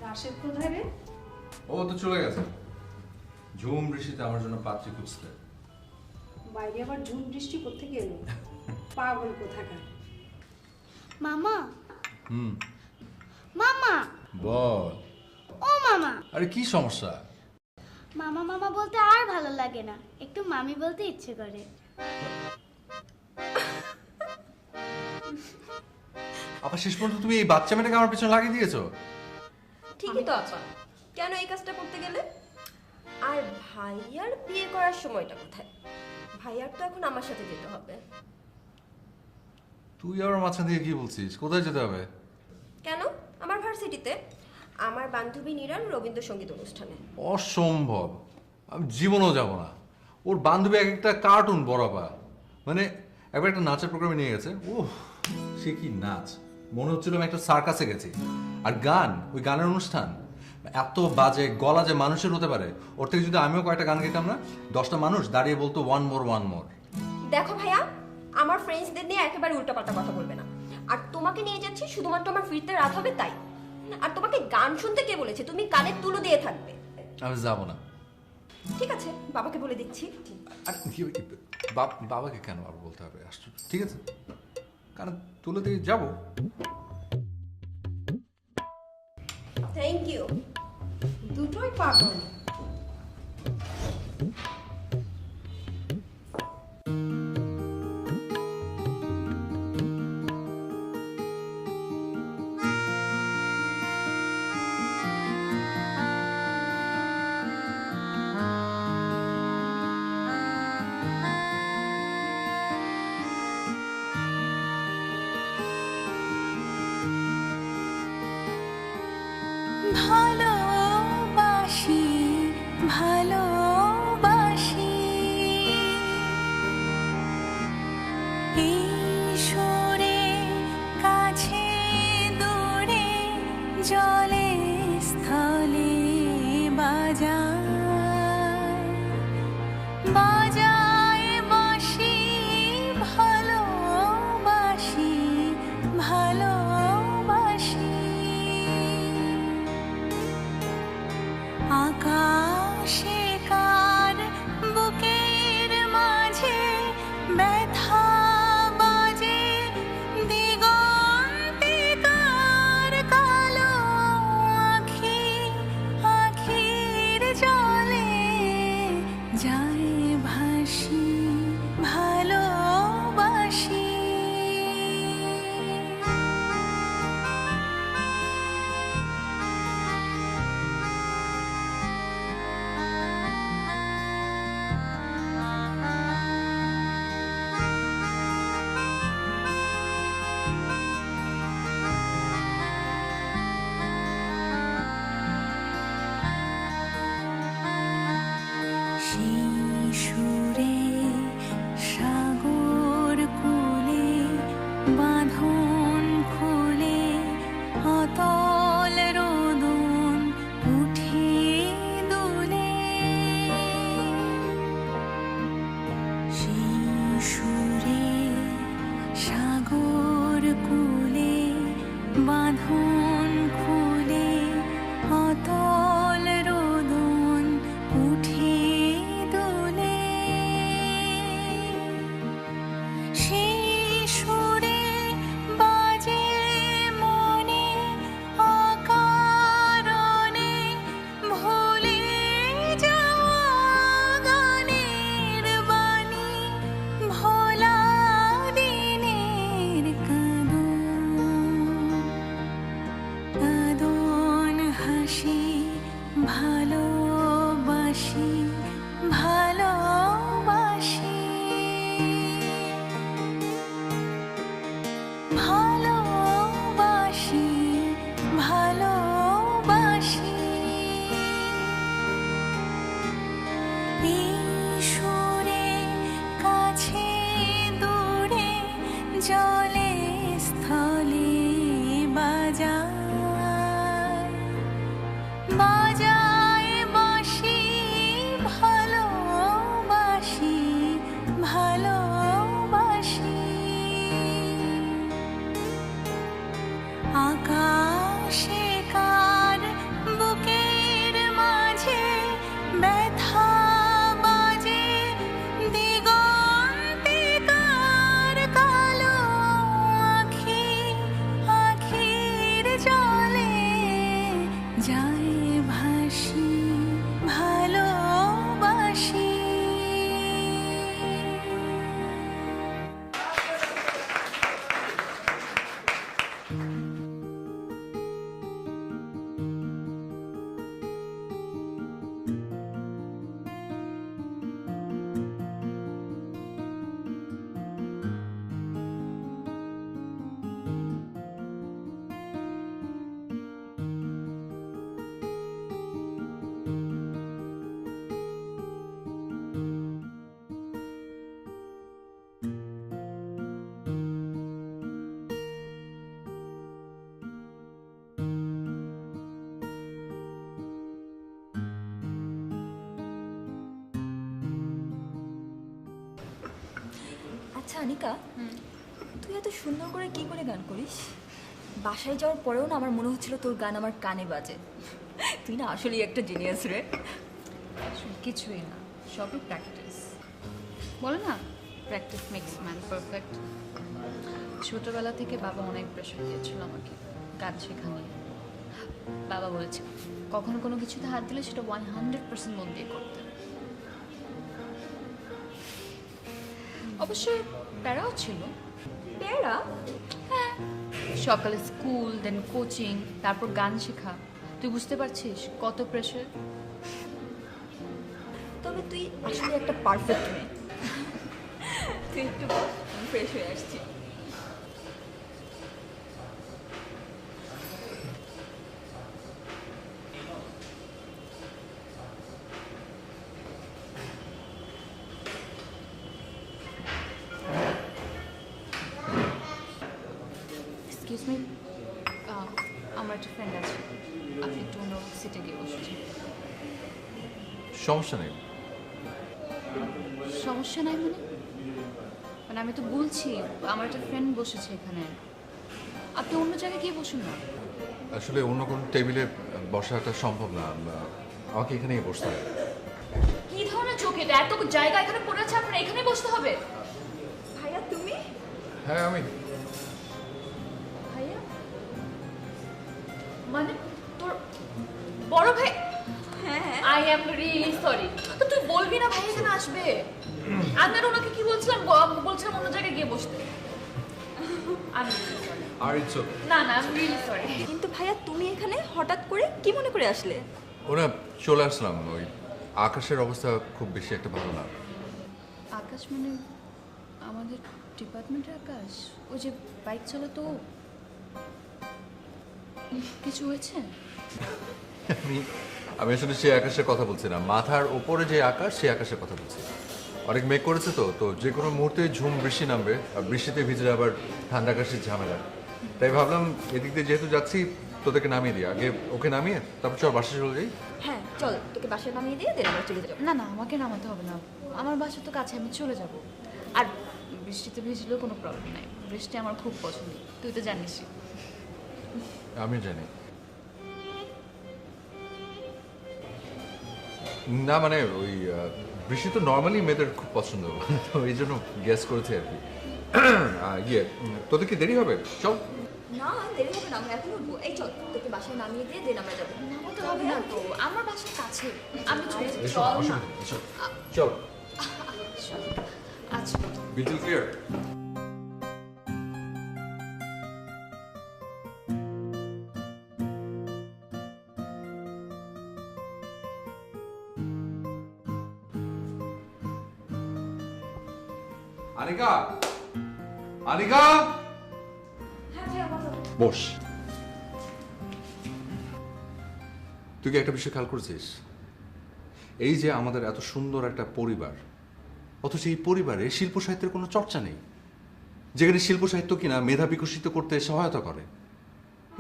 রাশেদ কোথায় রে? ও তো চলে গেছে ঝুম বৃষ্টিতে আমার জন্য পাত্রী খুঁজতে। বাইরে আবার ঝুম বৃষ্টি কোত্থেকে এলো? পাগল কোথাকার। মামা হুম মামা বল। ও মামা, আরে কি সমস্যা? মামা মামা বলতে আর ভালো লাগে না, একটু মামি বলতে ইচ্ছে করে। আবার শেষ পর্যন্ত তুমি এই বাচ্চা মেয়েটাকে আমার পিছনে লাগিয়ে দিয়েছো। ঠিকই তো আপা, কেন এই কাজটা করতে গেলে? আর ভাইয়ার বিয়ে করার সময়টা কোথায়? ভাইয়ার তো এখন আমার সাথে যেতে হবে। তুই আবার মাঝখান থেকে কি বলছিস? কোথায় যেতে হবে? কেন? আমার ভার্সিটিতে আমার বান্ধবী নিরান রবীন্দ্রসঙ্গীত অনুষ্ঠানে। অসম্ভব, আমি জীবনেও যাব না। ওর বান্ধবী এক একটা কার্টুন বরাবর, মানে একবার একটা নাচের প্রোগ্রামে নিয়ে গেছে। ওহ সে কি নাচ, মনে হচ্ছিল আমি একটা সার্কাসে গেছি। আর গান, ওই গানের অনুষ্ঠান এত বাজে, গলা যে মানুষের হতে পারে। ওর থেকে যদি আমিও কয়েকটা গান গেতাম না, 10টা মানুষ দাঁড়িয়ে বলতো ওয়ান মোর ওয়ান মোর। দেখো ভাইয়া, আমার ফ্রেন্ডসদের নিয়ে একেবারে উল্টাপাল্টা কথা বলবে না। আর তোমাকে নিয়ে যাচ্ছি শুধুমাত্র আমার ফিরতে রাত হবে তাই। আর তোমাকে গান শুনতে কে বলেছে? তুমি কানের তুলো দিয়ে থাকবে। আমি যাব না। ঠিক আছে, বাবাকে বলে দিচ্ছি। আর বাবাকে কেন আর বলতে হবে? আশ্চর্য। ঠিক আছে, কারণ তুলে দিয়ে যাবো। Thank you. দুটোই পাগল। ভালোবাসি ভালোবাসি ঈশ্বরে কাছে দূরে জলে স্থলে বাজায় বাজায় বাঁশি ভালোবাসি ভালোবাসি আকাশে কার বুকের মাঝে ব্যথা বাজে দিগন্তে কার কালো আখি আখির জলে যায় ভাসি ভালোবাসি শিশুরে সাগর কুলে বাঁধন খুলে অতল রোদন উঠে দুলে শিশুরে সাগর কুলে বাঁধন খুলে অতল রোদন উঠে দুলে শিশুরে বাজে মনে অকারণে ভুলে যাওয়া গানের বাণী ভোলা দিনের কাঁদন হাসি ভালোবাসি ভালোবাসি ভালোবাসি ভালোবাসি ঈশ্বরে কাছে দূরে জলে স্থলে বাজায় বাজায় বাঁশি ভালোবাসি ভালোবাসি আকাশে কার আচ্ছা আনিকা, তুই এত সুন্দর করে কি করে গান করিস? বাসায় যাওয়ার পরেও না আমার মনে হচ্ছিল তোর গান আমার কানে বাজে। তুই না আসলেই একটা জিনিয়াস রে। আসলে কিছুই না, সবই প্র্যাকটিস। বলে না, প্র্যাকটিস মেক্স ম্যান পারফেক্ট। ছোটবেলা থেকে বাবা অনেক প্রেশার দিয়েছিল আমাকে গান শেখা নিয়ে। বাবা বলেছে কখনো কোনো কিছুতে হাত দিলে সেটা 100% মন দিয়ে করতে। অবশ্যই প্যারাও ছিল। প্যারা? হ্যাঁ, সকালে স্কুল, দেন কোচিং, তারপর গান শেখা। তুই বুঝতে পারছিস কত প্রেশার? তবে তুই আসলে একটা পারফেক্ট মেয়ে। তুই একটু বল, আমি ফ্রেশ হয়ে আসছি। এক্সকিউজ মি, আমার একটা ফ্রেন্ড আছে, আপনি একটু অন্য সিটে গিয়ে বসেছি। সমস্যা নেই। সমস্যা নাই মানে? মানে আমি তো বলছি আমার একটা ফ্রেন্ড বসেছে এখানে, আপনি অন্য জায়গায় গিয়ে বসুন না। আসলে অন্য কোনো টেবিলে বসাটা সম্ভব না, আমাকে এখানেই বসতে হবে। কি ধরনের চোখ এটা? এত জায়গা এখানে পড়ে আছে, আপনার এখানে বসতে হবে? ভাইয়া তুমি? হ্যাঁ আমি। ভাইয়া মানে তোর বড় ভাই? হ্যাঁ। I am really sorry. তো তুই বলবি না ভাই এখানে আসবে? আমি আর ওনাকে কি বলছিলাম, বলছিলাম অন্য জায়গায় গিয়ে বসতে। আমি সরি। R it's okay. না না, আমি রিয়েলি সরি। কিন্তু ভাইয়া তুমি এখানে হঠাৎ করে কি মনে করে আসলে? ওরা চলে আসলাম, ওই আকাশের অবস্থা খুব বেশি একটা ভালো না। আকাশ মানে আমাদের ডিপার্টমেন্টের আকাশ, ওই যে বাইক চালাতো। কিছু হয়েছে? আমি আসলে সেই আকাশের কথা বলছি না, মাথার ওপরে যে আকাশ সেই আকাশের কথা বলছি। অনেক মেঘ করেছে তো যে কোনো মুহূর্তে ঝুম বৃষ্টি নামবে, আর বৃষ্টিতে ভিজে আবার ঠান্ডা আকাশের ঝামেলা। তাই ভাবলাম এদিক দিয়ে যেহেতু যাচ্ছি তোদেরকে নামিয়ে দিই, আগে ওকে নামিয়ে তারপর চল বাসে চলে যাই। হ্যাঁ চল, তোকে বাসায় নামিয়ে দিয়ে দেন আমরা চলে যাবো। না না, আমাকে নামাতে হবে না, আমার বাসা তো কাছে, আমি চলে যাব। আর বৃষ্টিতে ভিজলেও কোনো প্রবলেম নাই, বৃষ্টি আমার খুব পছন্দ, তুই তো জানিসই। আমি জানি না, মানে ওই বৃষ্টি তো নর্মালি মেয়েদের খুব পছন্দ, তো এই জন্য গ্যাস করেছে আর কি। ইয়ে তোদের কি দেরি হবে? চল। না দেরি হবে না, আমরা এখন উঠবো। এই চল, তোকে বাসায় নামিয়ে দিয়ে দেন আমরা যাবো। নামাতে হবে না তো, আমার বাসার কাছে, আমি চলে যাই। এসো, চল না। অসুবিধা নেই, এসো। চল। আচ্ছা বিটল ক্লিয়ার। আনিকা, আনিকা, বস। তুই কি একটা বিষয় খেয়াল করেছিস? এই যে আমাদের এত সুন্দর একটা পরিবার, অথচ এই পরিবারে শিল্প সাহিত্যের কোনো চর্চা নেই, যেখানে শিল্প সাহিত্য কিনা মেধা বিকশিত করতে সহায়তা করে।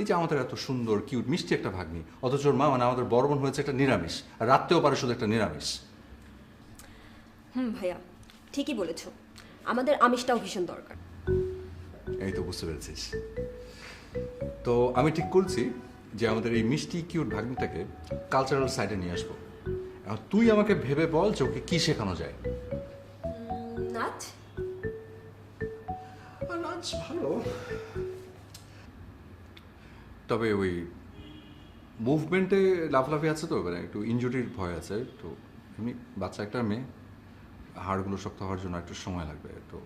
এই যে আমাদের এত সুন্দর কিউট মিষ্টি একটা ভাগ্নি, অথচ ওর মা মানে আমাদের বড় বোন হয়েছে একটা নিরামিষ, আর রাখতেও পারে শুধু একটা নিরামিষ। ভাইয়া ঠিকই বলেছো, আমাদের আমিষটাও ভীষণ দরকার। এই তো বুঝতে পেরেছিস। তো আমি ঠিক করছি যে আমাদের এই মিষ্টি কিউট ভাগ্নিটাকে কালচারাল সাইডে নিয়ে আসবো। এখন তুই আমাকে ভেবে বল যে ওকে কি শেখানো যায়। নাচ? নাচ ভালো, তবে ওই মুভমেন্টে লাফলাফি আছে তো, মানে একটু ইনজুরির ভয় আছে। তো এমনি বাচ্চা একটা মেয়ে, হাড়গুলো শক্ত হওয়ার জন্য একটু সময় লাগবে। তো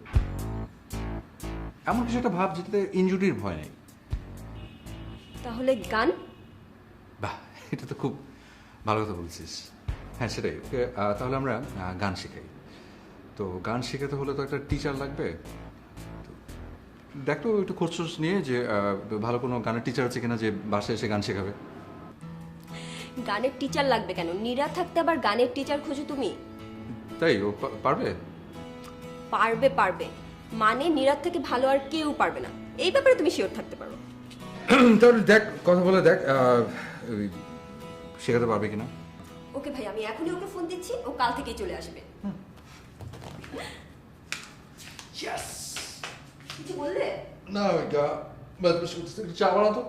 এমন কিছু একটা ভাব যেটাতে ইনজুরির ভয় নেই। তাহলে গান? বাহ, এটা তো খুব ভালো কথা বলছিস। হ্যাঁ সেটাই, ওকে তাহলে আমরা গান শেখাই। তো গান শেখাতে হলে তো একটা টিচার লাগবে। দেখ তো একটু খোঁজ নিয়ে যে ভালো কোনো গানের টিচার আছে কিনা যে বাসায় এসে গান শেখাবে। গানের টিচার লাগবে কেন? নীরা থাকতে আবার গানের টিচার খোঁজো তুমি? তাই ও পারবে? পারবে পারবে, মানে নীরার থেকে ভালো আর কেউ পারবে না, এই ব্যাপারে তুমি শিওর থাকতে পারো। তাহলে দেখ, কথা বলে দেখ শেখাতে পারবে কিনা। ওকে ভাই, আমি এখনই ওকে ফোন দিচ্ছি, ও কাল থেকেই চলে আসবে। Yes! কিছু বললে? না চা বানাতো।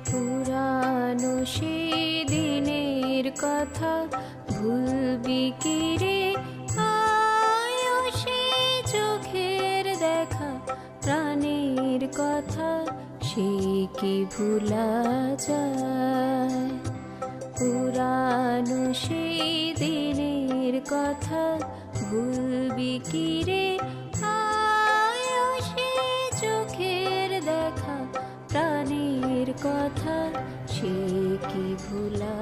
পুরানো সেই দিনের কথা ভুলবি কি রে, আয়ো সেই চোখের দেখা প্রাণের কথা সে কি ভুলা যায়। পুরানো সেই দিনের কথা ভুলবি কি রে, আয়ো সেই চোখের দেখা প্রাণের কথা সে কি ভুলা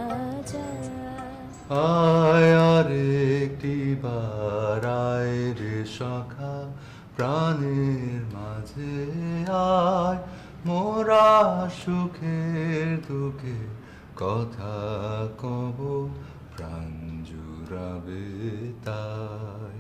যায়। আয় আর একটি বার আয় রে সখা প্রাণের মাঝে আয়, মোরা সুখের দুঃখে কথা কব প্রাণ জুড়াবে তাই।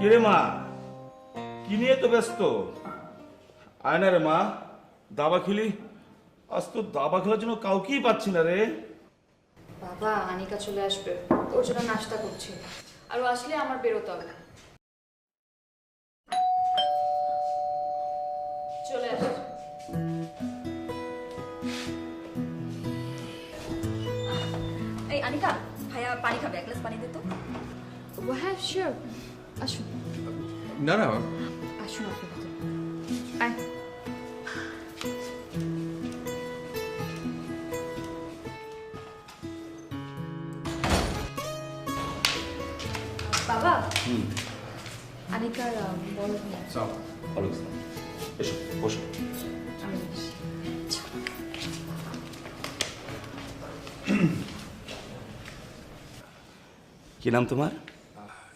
কিরে মা, কি নিয়ে তো ব্যস্ত? আয় না রে মা, দাবা খেলি। আজ তো দাবা খেলার জন্য কাউকেই পাচ্ছি না রে। বাবা আনিকা চলে আসবে, ওর জন্য নাস্তা করছি, আর ও আসলে আমার বেরোতে হবে। চলে আসবে। এই আনিকা, ভাইয়া পানি খাবে, এক গ্লাস পানি দে তো। হ্যাঁ শিওর, আসুন না না আসুন আপনি ভিতরে। আয়। বাবা, আনিকার বড় ভাই আছে। এসো বসো। আমি বসি। কি নাম তোমার?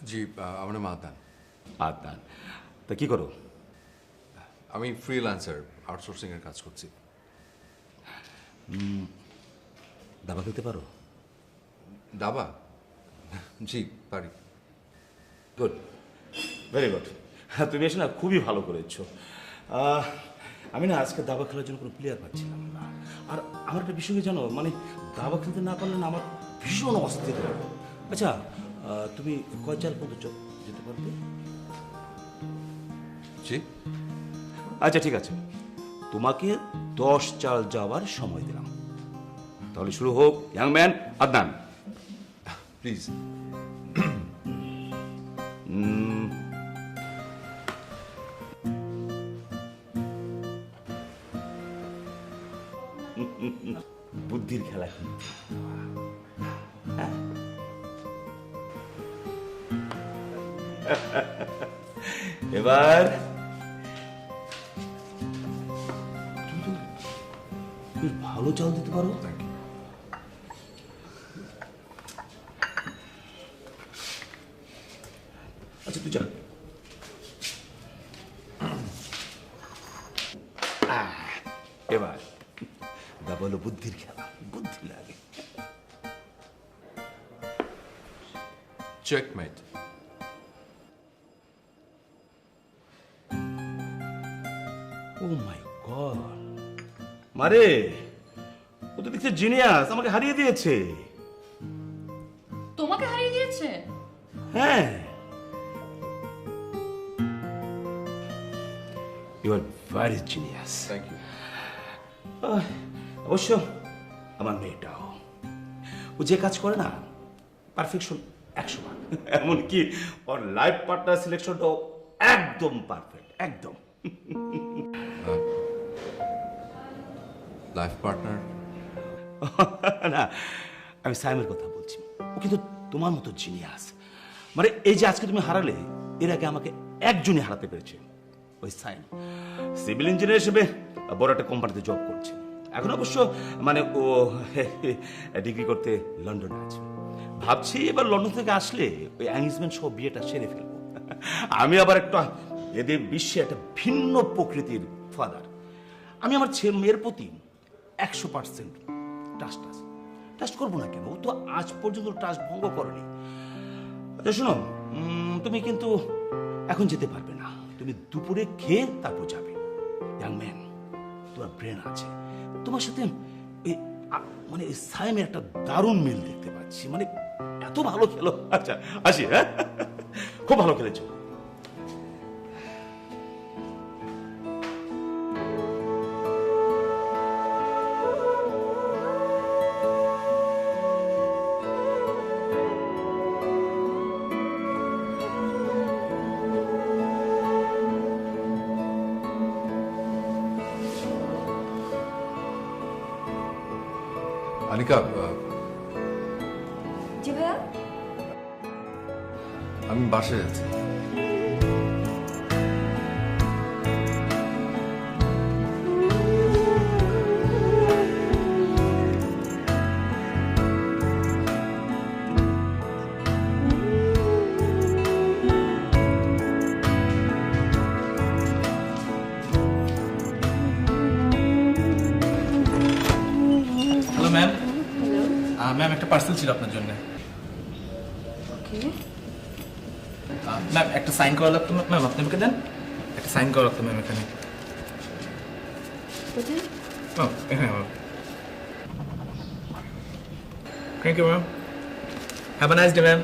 জি আমার নাম আদনান। আদনান। তা কি করো? আমি ফ্রিল্যান্সার, আউটসোর্সিং এর কাজ করছি। দাবা খেলতে পারো? দাবা? জি পারি। Good, very good. হ্যাঁ, তুমি এসে না খুবই ভালো করেছো। আমি না আজকে দাবা খেলার জন্য কোনো প্লেয়ার পাচ্ছিলাম না। আর আমার একটা বিষয় কি জানো, মানে দাবা খেলতে না পারলে না আমার ভীষণ অস্থির লাগে। আচ্ছা, তুমি কয় চাল পর্যন্ত যেতে পারবে? জি আচ্ছা ঠিক আছে, তোমাকে 10 চাল যাওয়ার সময় দিলাম। তাহলে শুরু হোক। Young man Adnan, please. বুদ্ধির খেলা কি? হ্যাঁ? এবার তুমি তো বেশ ভালো চাল দিতে পারো। আচ্ছা তুই চল। এবার দাবা হলো বুদ্ধির খেলা, বুদ্ধি লাগে। চেকমেট। ও মাই গড, মারে ও তো দেখছে জিনিয়াস, আমাকে হারিয়ে দিয়েছে। তোমাকে হারিয়ে দিয়েছে? হ্যাঁ, you are very genius. Thank you. অবশ্য আমার মেয়েটাও, ও যে কাজ করে না পারফেকশন 100 এমনকি ওর লাইফ পার্টনার সিলেকশনটাও একদম পারফেক্ট, একদম। Life partner? না আমি সাইমের কথা বলছি। ও কিন্তু তোমার মতো জিনিয়াস। মানে এই যে আজকে তুমি হারালে, এর আগে আমাকে একজনই হারাতে পেরেছে, ওই সাইম। সিভিল ইঞ্জিনিয়ার হিসেবে বড় একটা কোম্পানিতে জব করছে। এখন অবশ্য মানে ও ডিগ্রি করতে লন্ডনে আছে। ভাবছি এবার লন্ডন থেকে আসলে ওই এঙ্গেজমেন্ট সহ বিয়েটা সেরে ফেলবো। আমি আবার একটা এদের বিশ্বে একটা ভিন্ন প্রকৃতির ফাদার। আমি আমার মেয়ের প্রতি 100% ট্রাস্ট করবো না কেন? ও তো আজ পর্যন্ত ট্রাস্ট ভঙ্গ করেনি। আচ্ছা শোনো, তুমি কিন্তু এখন যেতে পারবে না। তুমি দুপুরে খেয়ে তারপর যাবে। ইয়াং ম্যান, তোমার ব্রেন আছে, তোমার সাথে মানে সাইমের একটা দারুণ মিল দেখতে পাচ্ছি। মানে এত ভালো খেলো। আচ্ছা আসি, হ্যাঁ, খুব ভালো খেলেছো। আনিকা, জি ভাইয়া। আমি বাসায় যাচ্ছি। Hello ma'am. ম্যাম একটা পার্সেল ছিল আপনার জন্য। ম্যাম একটা সাইন করা লাগতো। ম্যাম আপনি আমাকে দেন, একটা সাইন করা লাগতো ম্যাম এখানে। ম্যাম এখানে ma'am. Thank you ma'am. Have a nice day ma'am.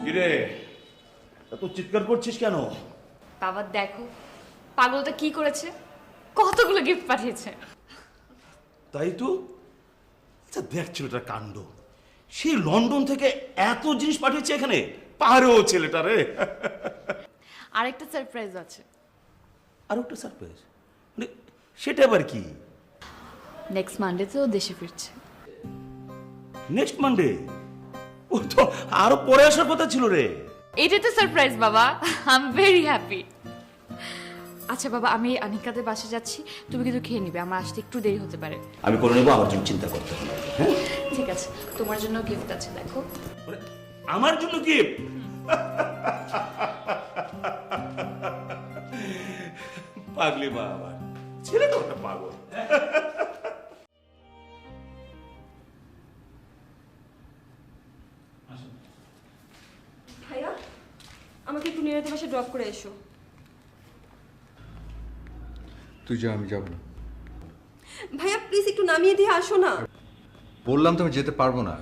কিরে, এত চিৎকার করছিস কেন? বাবা দেখো পাগলটা কি করেছে, কতগুলো গিফট পাঠিয়েছে। তাই তো। আচ্ছা দেখ ছেলেটার কাণ্ড, সেই লন্ডন থেকে এত জিনিস পাঠিয়েছে এখানে। পারেও ছেলেটা রে। আরেকটা সারপ্রাইজ আছে। আর একটা সারপ্রাইজ? মানে সেটা আবার কি? নেক্সট মানডেতে ও দেশে ফিরছে। Next Monday? ও তো আরো পরে আসার কথা ছিল রে। এটাই তো সারপ্রাইজ বাবা। I am very happy. আচ্ছা বাবা, আমি আনিকাদের বাসে যাচ্ছি, তুমি কিন্তু খেয়ে নিবে, আমার আসতে একটু দেরি হতে পারে। আমি করে নেবো, আমার জন্য চিন্তা করতে হবে না, হ্যাঁ? ঠিক আছে, তোমার জন্য গিফট আছে, দেখো। মানে আমার জন্য গিফট? পাগলি মা আমার, ছেলেটা ওটা পাগল। ভাইয়া, আমাকে একটু নিরাতে বাসে ড্রপ করে এসো। তুই যা, আমি যাবো না। ভাইয়া প্লিজ একটু নামিয়ে দিয়ে আসো না। বললাম তো আমি যেতে পারবো না।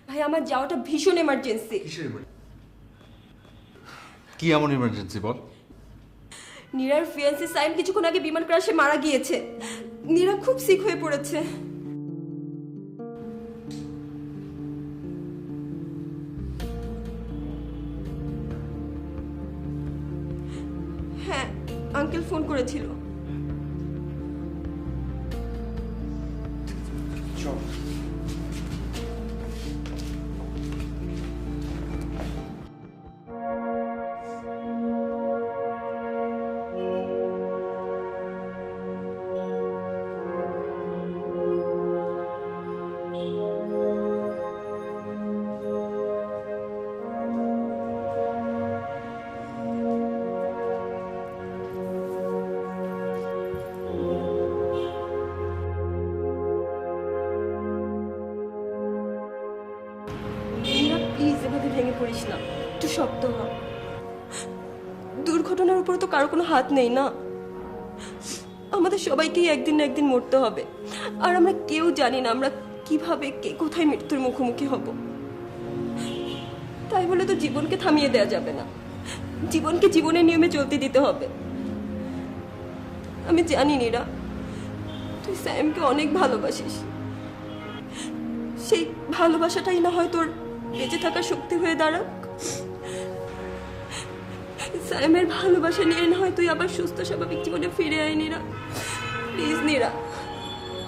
ভাই আমার যাওয়াটা ভীষণ এমার্জেন্সি। কি এমন ইমার্জেন্সি বল? নীরার ফিয়ান্সি সাইম কিছুক্ষণ আগে বিমান ক্রাশে মারা গিয়েছে। নীরা খুব সিক হয়ে পড়েছে। হ্যাঁ, আঙ্কেল ফোন করেছিল। প্লিজ এভাবে ভেঙে পড়িস না, একটু শক্ত হ। দুর্ঘটনার উপর তো কারো কোনো হাত নেই না। আমাদের সবাইকেই একদিন না একদিন মরতে হবে, আর আমরা কেউ জানি না আমরা কিভাবে কে কোথায় মৃত্যুর মুখোমুখি হব। তাই বলে তো জীবনকে থামিয়ে দেওয়া যাবে না, জীবনকে জীবনের নিয়মে চলতে দিতে হবে। আমি জানি নীরা, তুই স্যামকে অনেক ভালোবাসিস। সেই ভালোবাসাটাই না হয় তোর বেঁচে থাকার শক্তি হয়ে দাঁড়াক। স্যামের ভালোবাসা নিয়ে না হয় তুই আবার সুস্থ স্বাভাবিক জীবনে ফিরে আয় নীরা। প্লিজ নীরা,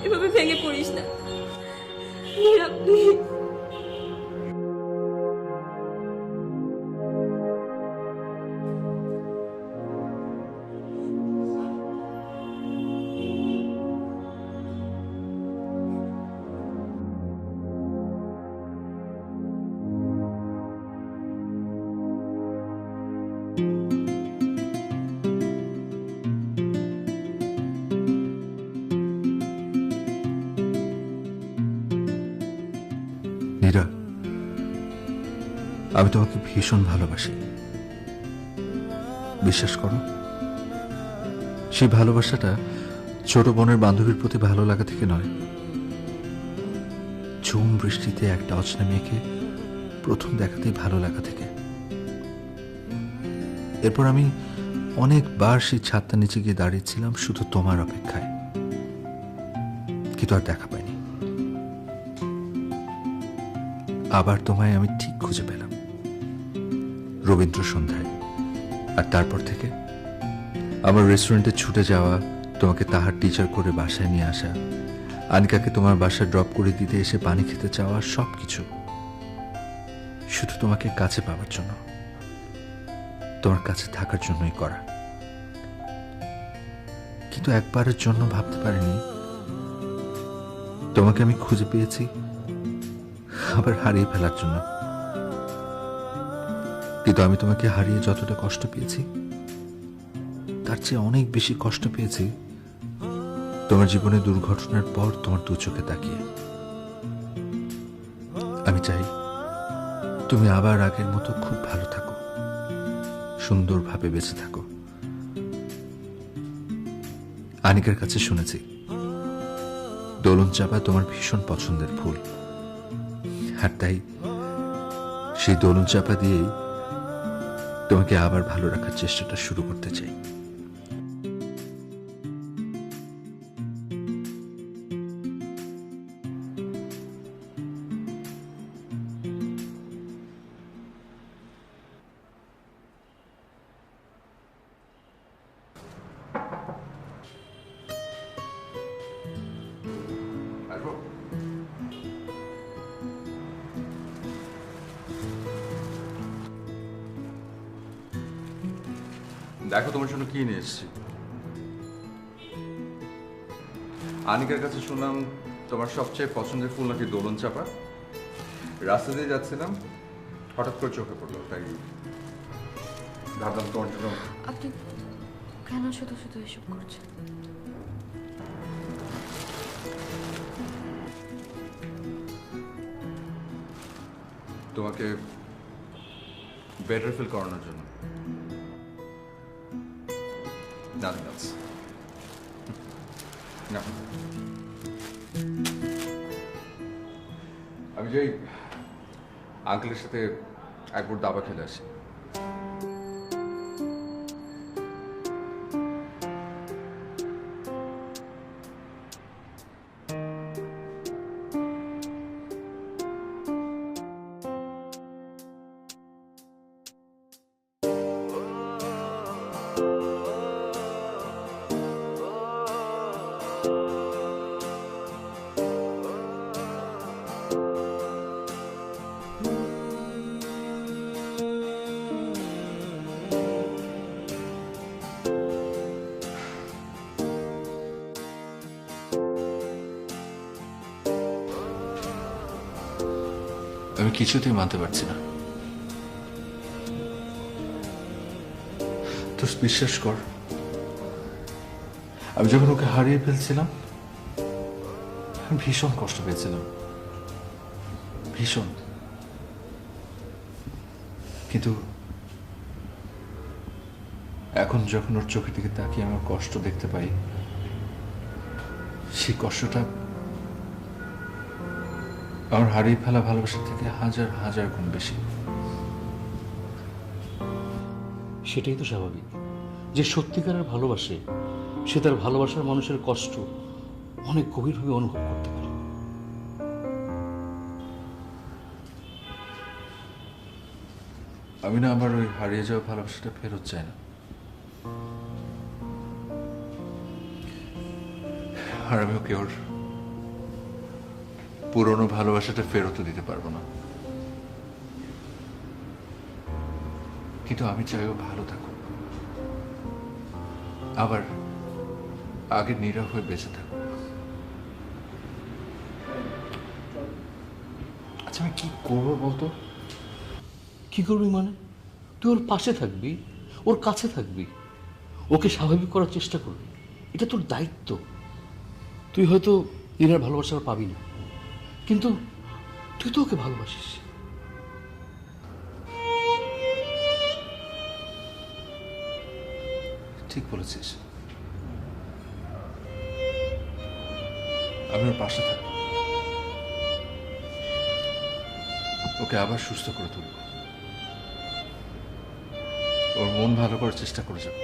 এভাবে ভেঙে পড়িস না নীরা, প্লিজ। নীরা, আমি তোমাকে ভীষণ ভালোবাসি, বিশ্বাস করো। সেই ভালোবাসাটা ছোট বোনের বান্ধবীর প্রতি ভালো লাগা থেকে নয়, ঝুম বৃষ্টিতে একটা অচেনা মেয়েকে প্রথম দেখাতেই ভালো লাগা থেকে। এরপর আমি অনেকবার সেই ছাদটা নিচে গিয়ে দাঁড়িয়েছিলাম শুধু তোমার অপেক্ষায়, কিন্তু আর দেখা পাইনি। আবার তোমায় আমি ঠিক খুঁজে পেলাম রবীন্দ্র সন্ধ্যায়, আর তারপর থেকে আমার রেস্টুরেন্টে ছুটে যাওয়া, তোমাকে তাহার টিচার করে বাসায় নিয়ে আসা, আনিকাকে তোমার বাসায় ড্রপ করে দিতে এসে পানি খেতে চাওয়া, সবকিছু শুধু তোমাকে কাছে পাওয়ার জন্য, তোমার কাছে থাকার জন্যই করা। কিন্তু একবারের জন্য ভাবতে পারিনি তোমাকে আমি খুঁজে পেয়েছি আবার হারিয়ে ফেলার জন্য। কিন্তু আমি তোমাকে হারিয়ে যতটা কষ্ট পেয়েছি, তার চেয়ে অনেক বেশি কষ্ট পেয়েছি তোমার জীবনে দুর্ঘটনার পর তোমার দু চোখে তাকিয়ে। আমি চাই তুমি আবার আগের মতো খুব ভালো থাকো, সুন্দরভাবে বেঁচে থাকো। আনিকার কাছে শুনেছি দোলন চাপা তোমার ভীষণ পছন্দের ফুল, আর তাই সেই দোলন চাপা দিয়েই তোমাকে আবার ভালো রাখার চেষ্টাটা শুরু করতে চাই। দেখো তোমার জন্য কি নিয়ে এসেছি। আনিকার কাছে শুনলাম তোমার সবচেয়ে পছন্দের ফুল নাকি দোলন চাপা। রাস্তা দিয়ে যাচ্ছিলাম, হঠাৎ করে চোখে পড়লো, তাই ভাবলাম তোমার জন্য। আপনি কেন শুধু শুধু এসব করছেন? তোমাকে বেটার ফিল করানোর জন্য। Nothing else. No. আমি যাই আঙ্কেলের সাথে একবার দাবা খেলে আসি। আমি কিছুতেই মানতে পারছি না। তো বিশ্বাস কর, আমি যখন ওকে হারিয়ে ফেলছিলাম আমি ভীষণ কষ্ট পেয়েছিলাম, ভীষণ। কিন্তু এখন যখন ওর চোখের দিকে তাকিয়ে আমার কষ্ট দেখতে পাই, সেই কষ্টটা আমার হারিয়ে ফেলা ভালোবাসার থেকে হাজার হাজার গুণ বেশি। সেটাই তো স্বাভাবিক, যে সত্যিকারের ভালোবাসে সে তার ভালোবাসার মানুষের কষ্ট অনেক গভীরভাবে অনুভব করতে পারে। আমি না আমার ওই হারিয়ে যাওয়া ভালোবাসাটা ফেরত চাই না। আর আমি ওকে ওর পুরনো ভালোবাসাটা ফেরত দিতে পারবো না, কিন্তু আমি চাই ও ভালো থাকুক, আবার আগে নীরব হয়ে বেঁচে থাকুক। আচ্ছা আমি কি করবো বলতো? কি করবি মানে? তুই ওর পাশে থাকবি, ওর কাছে থাকবি, ওকে স্বাভাবিক করার চেষ্টা করবি, এটা তোর দায়িত্ব। তুই হয়তো নীরার ভালোবাসা আর পাবি না, কিন্তু তুই তো ওকে ভালোবাসিস। ঠিক বলেছিস, আমি ওর পাশে থাকবো, ওকে আবার সুস্থ করে তুলব, ওর মন ভালো করার চেষ্টা করে যাব।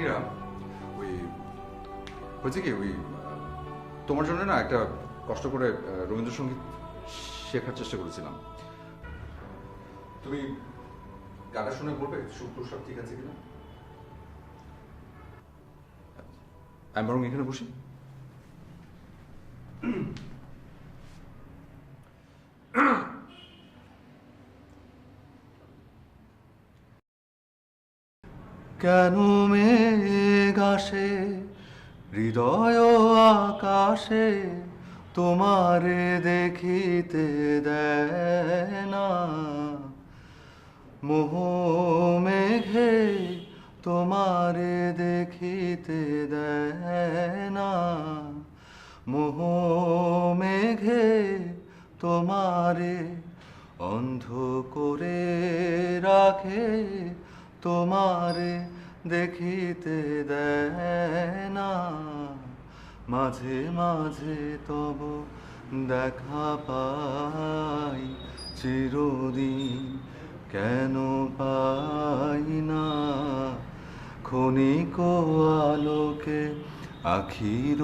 মীরা, ওই হয়েছে কি, ওই তোমার জন্য না একটা কষ্ট করে রবীন্দ্রসঙ্গীত শেখার চেষ্টা করেছিলাম। তুমি গানটা শুনে বলবে সুর সব ঠিক আছে কিনা? আমি বরং এখানে বসি। কেন মেঘ আসে হৃদয় আকাশে, তোমারে দেখিতে দেয় না। মোহ মেঘে তোমারে দেখিতে দেয় না। মোহ মেঘে তোমারে অন্ধ করে রাখে, তোমারে দেখিতে দেয় না। মাঝে মাঝে তব দেখা পাই, চিরদিন কেন পাই না। ক্ষণিক আলোকে আখির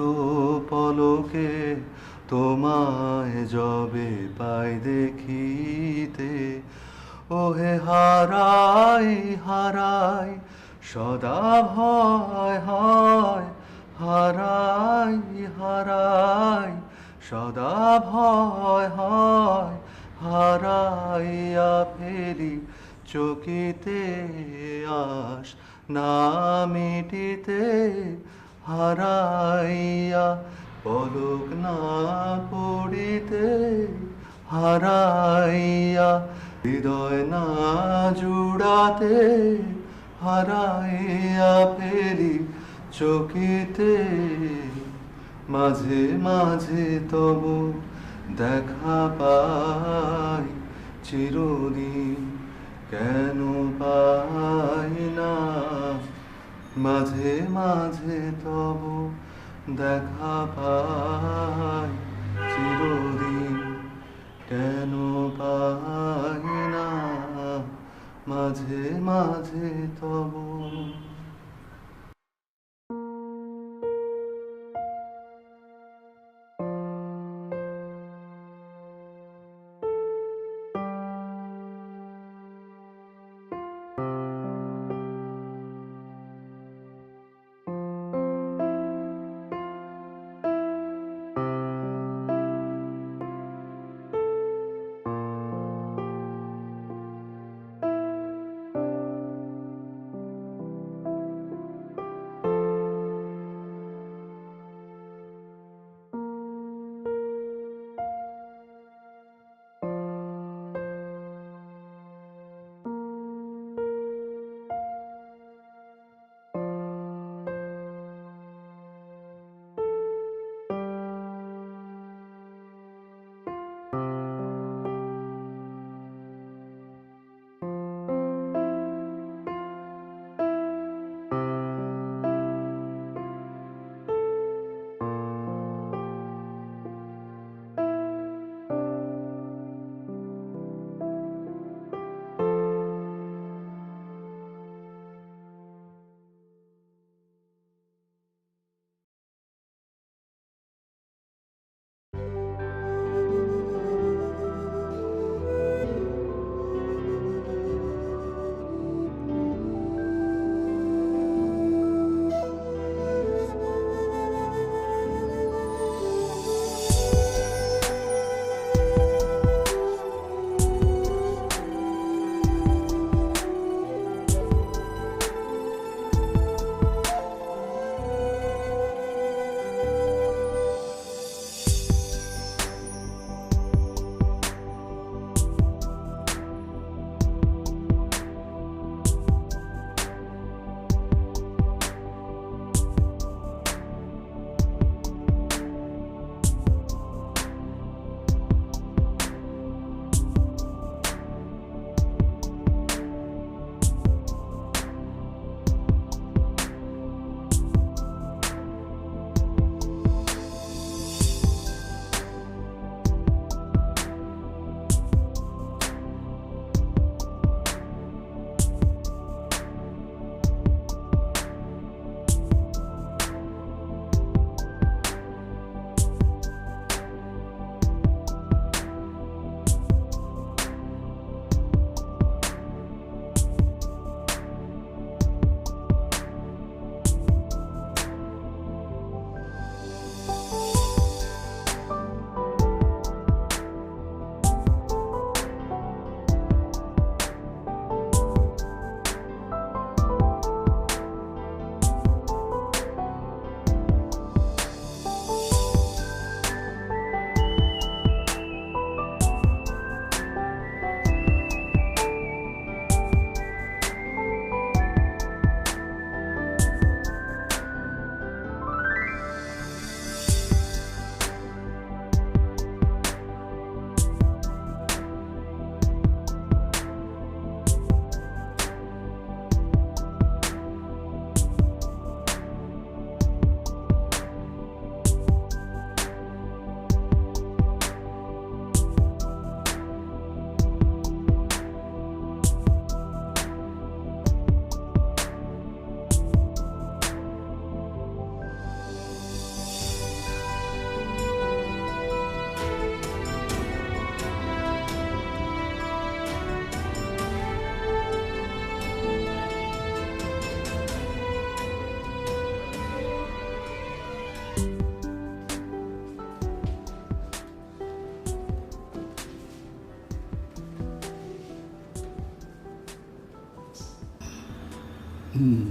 পলকে, তোমায় যবে পাই দেখিতে। ওহে হারাই হারাই সদা ভয় হয়, হারাই হারাই সদা ভয় হয়। হারাইয়া ফেরি চকিতে আস না মিটিতে, হারাইয়া পলক না পড়িতে। হারাইয়া হৃদয় না জুড়াতে, হারাইয়া ফেরি চকিতে। মাঝে মাঝে তব দেখা পাই, চিরদিন কেন পাই না। মাঝে মাঝে তব দেখা পাই, চিরদিন কেন পাই না। মাঝে মাঝে তব।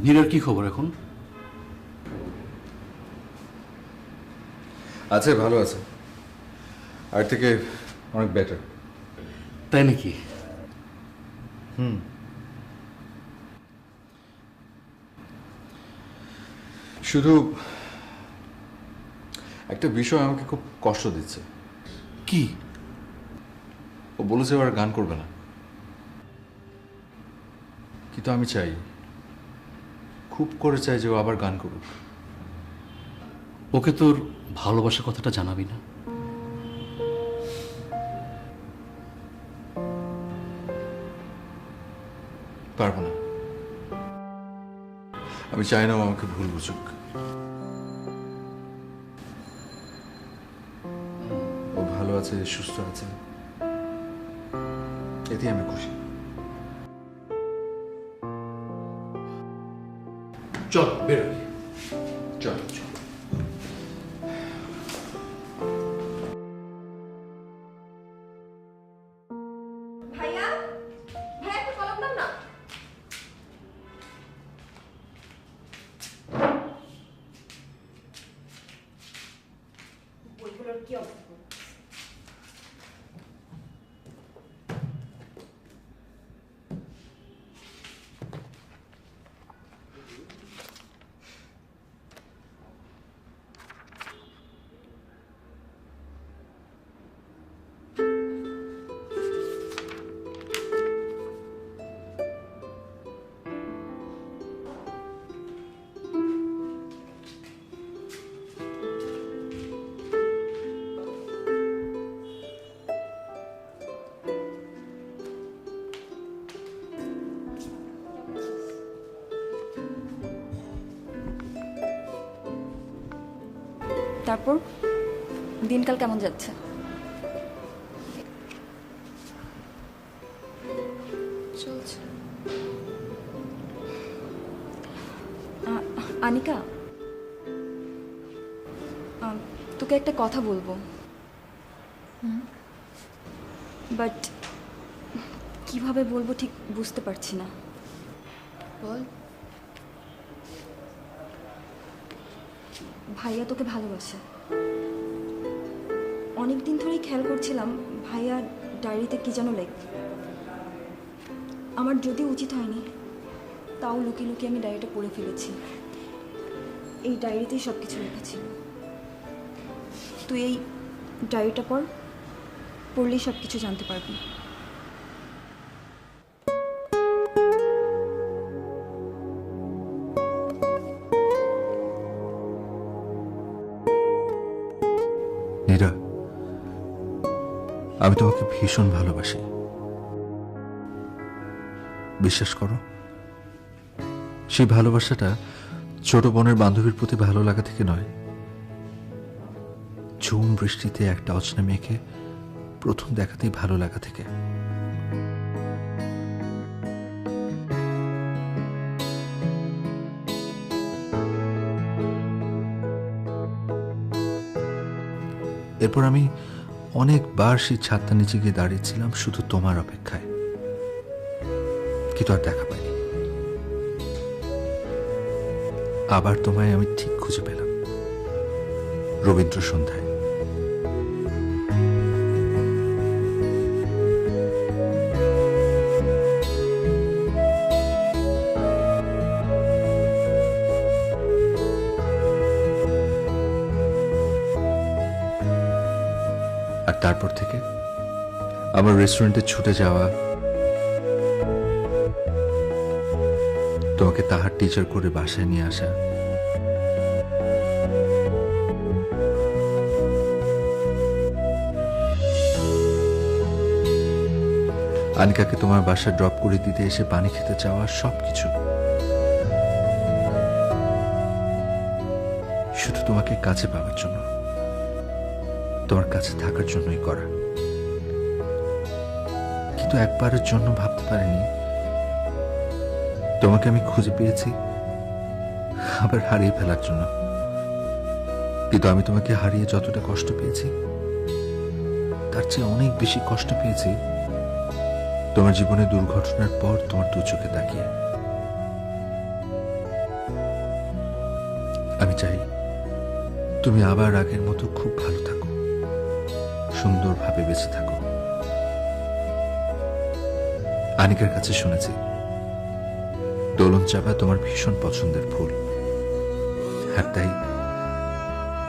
নীরার কি খবর এখন? আছে, ভালো আছে, আর থেকে অনেক বেটার। তাই নাকি? শুধু একটা বিষয় আমাকে খুব কষ্ট দিচ্ছে। কি? ও বলেছে ও আর গান করবে না, কিন্তু আমি চাই, খুব করে চাই যে ও আবার গান করুক। ওকে তোর ভালোবাসা কথাটা জানাবি না? পারবো না, আমি চাই না ও আমাকে ভুল বুঝুক। ও ভালো আছে, সুস্থ আছে, এতে আমি খুশি। চল বেরোই। চল। ভাইয়া, ভাইয়া একটু কলম দাও না। বইগুলোর কি অবস্থা? তারপর দিনকাল কেমন যাচ্ছে? চলছে। আনিকা, তোকে একটা কথা বলবো, বাট কিভাবে বলবো ঠিক বুঝতে পারছি না। বল। ভাইয়া তোকে ভালোবাসে। অনেক দিন ধরেই খেয়াল করছিলাম ভাইয়া ডায়েরিতে কি যেন লেখে। আমার যদি উচিত হয়নি, তাও লুকিয়ে লুকিয়ে আমি ডায়েরিটা পড়ে ফেলেছি। এই ডায়েরিতেই সব কিছু লেখা ছিল। তুই এই ডায়েরিটা পড়লেই সব কিছু জানতে পারবি। নীরা, আমি তোমাকে ভীষণ ভালোবাসি, বিশ্বাস করো। সেই ভালোবাসাটা ছোট বোনের বান্ধবীর প্রতি ভালো লাগা থেকে নয়, ঝুম বৃষ্টিতে একটা অচেনা মেয়েকে প্রথম দেখাতেই ভালো লাগা থেকে। এরপর আমি অনেকবার সেই ছাদটা নিচে গিয়ে দাঁড়িয়েছিলাম শুধু তোমার অপেক্ষায়, কিন্তু আর দেখা পাইনি। আবার তোমায় আমি ঠিক খুঁজে পেলাম রবীন্দ্র সন্ধ্যায়। আর তারপর থেকে আমার রেস্টুরেন্টে ছুটে যাওয়া, তোমাকে তাহার টিচার করে বাসায় নিয়ে আসা, আনিকাকে তোমার বাসায় ড্রপ করে দিতে এসে পানি খেতে চাওয়া, সবকিছু শুধু তোমাকে কাছে পাওয়ার জন্য, তোমার কাছে থাকার জন্যই করা। কিন্তু একবারের জন্য ভাবতে পারিনি তোমাকে আমি খুঁজে পেয়েছি আবার হারিয়ে ফেলার জন্য। কিন্তু আমি তোমাকে হারিয়ে যতটা কষ্ট পেয়েছি, তার চেয়ে অনেক বেশি কষ্ট পেয়েছি তোমার জীবনে দুর্ঘটনার পর তোমার দু চোখে তাকিয়ে। আমি চাই তুমি আবার আগের মতো খুব ভালো থাকো, সুন্দরভাবে বেঁচে থাকো। আনিকার কাছে শুনেছি দোলন চাপা তোমার ভীষণ পছন্দের ফুল, আর তাই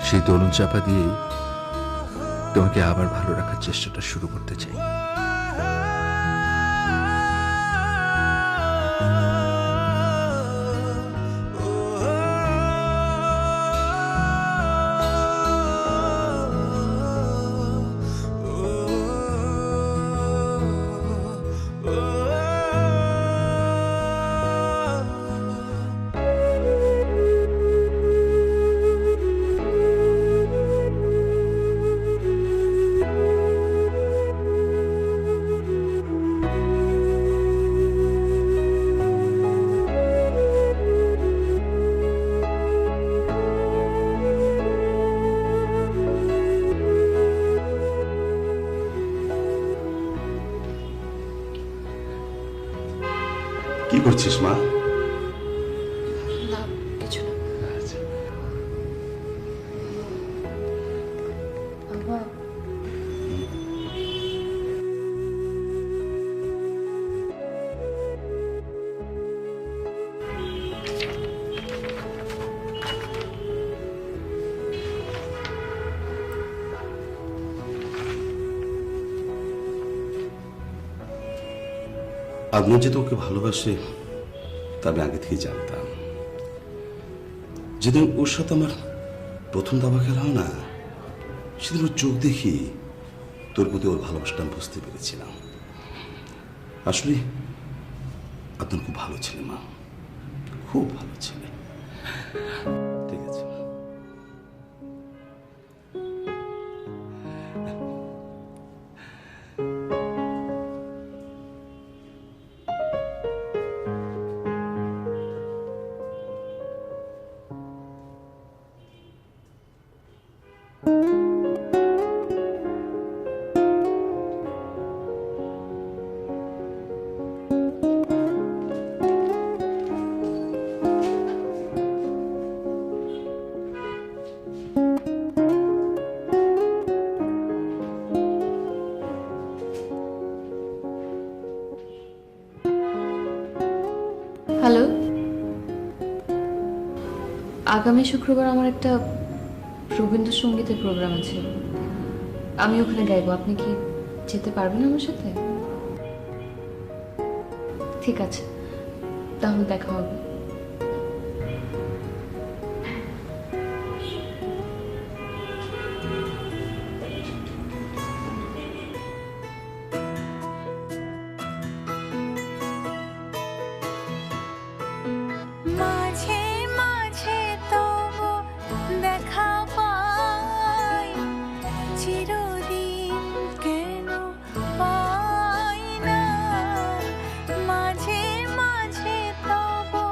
সেই দোলন চাপা দিয়েই তোমাকে আবার ভালো রাখার চেষ্টাটা শুরু করতে চাই। কি করছিস মা? না কিছু না। বাবা আদনান যে তোকে ভালোবাসে তা আমি আগে থেকে জানতাম। যেদিন ওর সাথে আমার প্রথম দাবা খেলা হয় না, সেদিন ওর চোখ দেখি তোর প্রতি ওর ভালোবাসাটা আমি বুঝতে পেরেছিলাম। আসলে আদনান খুব ভালো ছেলে মা, খুব ভালো ছেলে। ঠিক আছে মা। হ্যালো, আগামী শুক্রবার আমার একটা রবীন্দ্রসঙ্গীতের প্রোগ্রাম আছে, আমি ওখানে গাইবো। আপনি কি যেতে পারবেন আমার সাথে? ঠিক আছে, তাহলে দেখা হবে। মাঝে মাঝে তবু দেখা পাই, চিরদিন কেন পাই না। মাঝে মাঝে তবু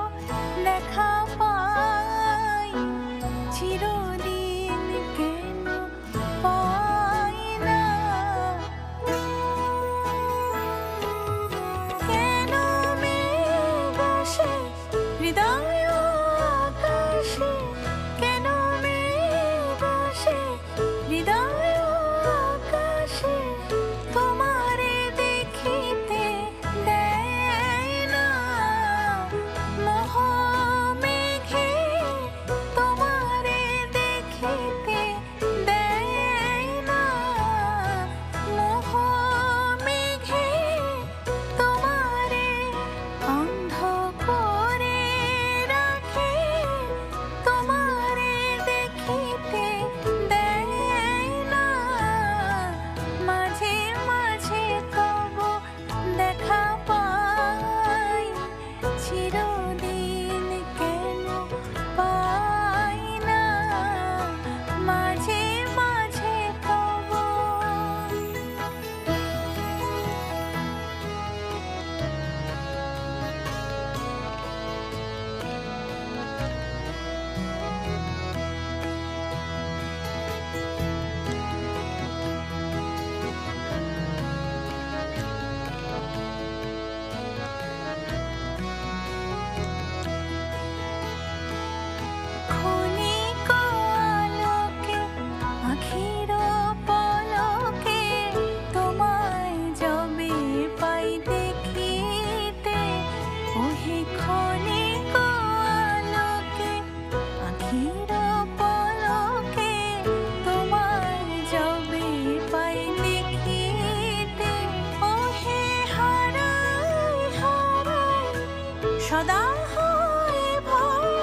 সদা হয় ভয়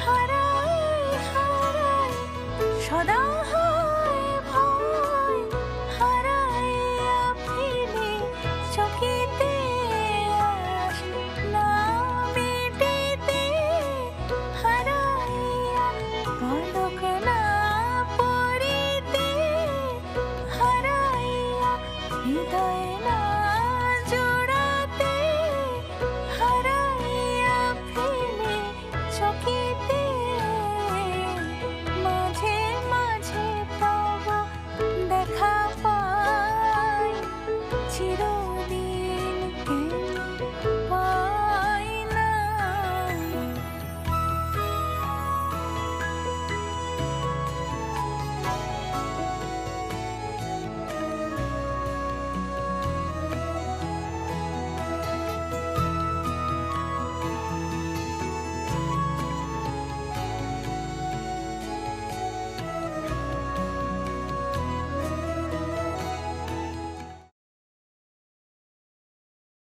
হারাই হারাই সদা হয় ভয় হারাইয়া ফিরে চকিতে আস না মিটিতে হারাইয়া পলক না পড়িতে হারাইয়া হৃদয় না